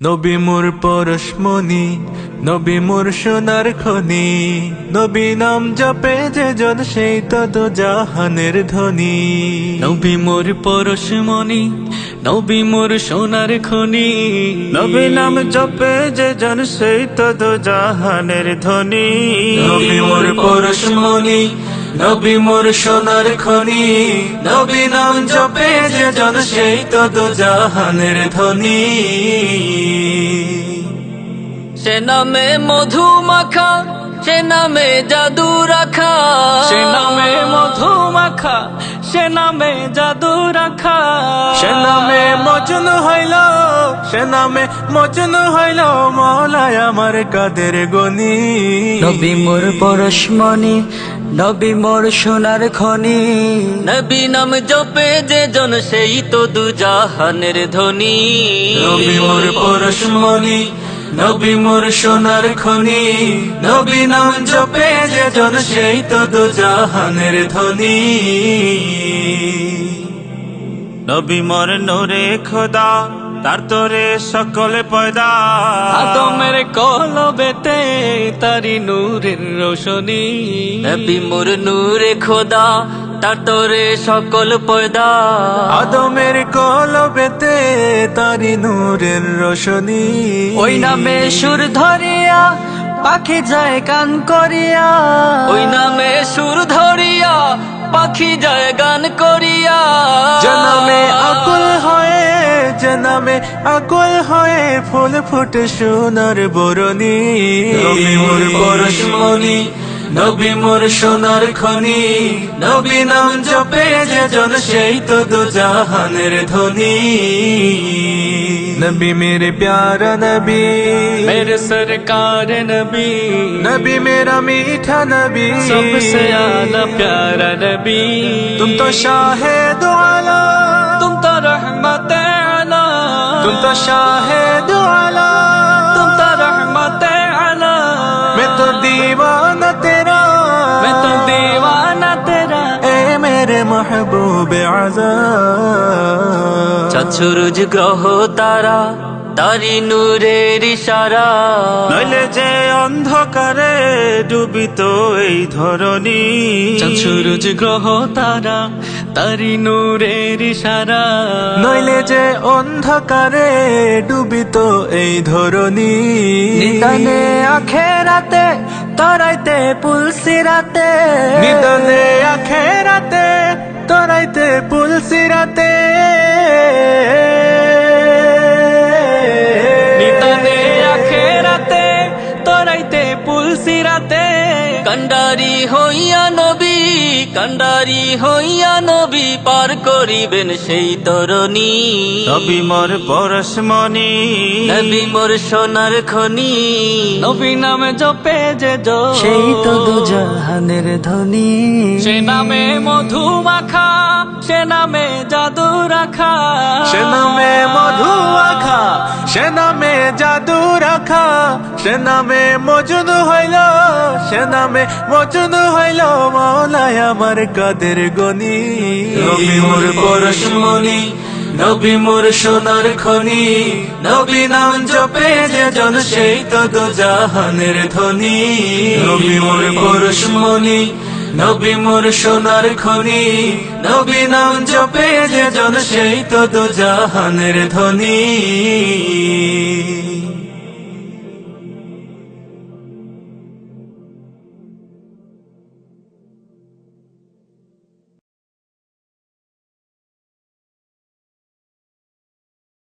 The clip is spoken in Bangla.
নবী মোর পরশমণি, নবী মোর সোনার খনি, নবী নাম জপে যে জন সেই তো দো জাহানের ধনী। নবী মোর পরশমণি, নবী মোর সোনার খনি, নবী নাম জপে যে জন সেই তো দো জাহানের ধনী। নবী মোর পরশমণি, নবী মোর সোনার খনি, নবী নাম জপে যে জন সেই তো দো জাহানের ধনী। সে নামে মধু মাখা, সে নামে জাদু রাখা, সে নামে মধু মাখা, সে নামে জাদু রাখা, সে নামে মজনু হইল, সে নামে মজনু হইল মওলায় আমার কাদের গনি। নবী মোর পরশমণি, নবী মোর সোনার খনি, নবী নাম জপে যে জন সেই তো দু জাহানের ধনী। নবী মোর পরশমণি, নবী মোর সোনার খনি, নবী নাম জপে যে জন সেই তো দু জাহানের ধনী। নবী মোর নূরে খোদা, তার তোরে সকলে পয়দা। আদমের কলবেতে তারি নূরের রোশনী। নবী মোর নূরে খোদা, তার তোরে সকল পয়দা। আদমের কলবেতে তারি নূরের রোশনী। ওই নামে সুর ধরিয়া পাখি যায় গান করিয়া, ওই নামে সুর ধরিয়া পাখি যায় গান করিয়া। যে নামে আকুল হয়ে, যে নামে আকুল হয়ে ফুল ফুটে সোনার বরণী। নবী মোর পরশমণি, নবী মোর সোনার খনি, নবী নাম জপে যে জন সেই তো দু জাহানের ধনী। নবী মেরে প্যারা নবী, मेरे सरकार नबी, नबी मेरा मीठा नबी, सबसे आला प्यारा नबी। तुम तो शाहे दो आलम, तुम तो रहमत आला, तुम तो शाहे दो आलम, तुम तो रहमत आला। मैं तो दीवाना तेरा, मैं तो दीवाना तेरा। ए मेरे महबूब आज़ा। চাঁদ সূরজ গ্রহ তারা, তারি নূরের ইশারা। নইলে যে অন্ধকারে ডুবিত এই ধরণী। চাঁদ সূরজ গ্রহ তারা, তারি নূরের ইশারা। নইলে যে অন্ধকারে ডুবিত এই ধরণী। নিদানে আখেরাতে তরাইতে পুলসিরাতে, নিদানে আখেরাতে তরাইতে পুলসিরাতে। নিদানে আখেরাতে তরাইতে পুলসিরাতে। কান্ডারি হইয়া নবী, কান্ডারি হইয়া নবী পার করিবেন সেই তরণী। নবী মোর পরশমণি, নবী মোর সোনার খনি, নবী নামে জপে যে সেই তো দু জাহানের ধনী। সে নামে মধু মাখা, সে নামে জাদু রাখা, সে নামে মধু আখা, সে নামে জাদু রাখা, সে নামে মজনু হইল, সে নামে মজনু হইল মওলায় আমার কাদের গনি। নবী মোর পরশমণি, নবী মোর সোনার খনি, নবী নাম জপে যে জন সেই তো দো জাহানের ধনী। নবী মোর পরশমণি, নবী মোর সোনার খনি, নবী নাম জপে যে জন সেই তো দো জাহানের ধনী।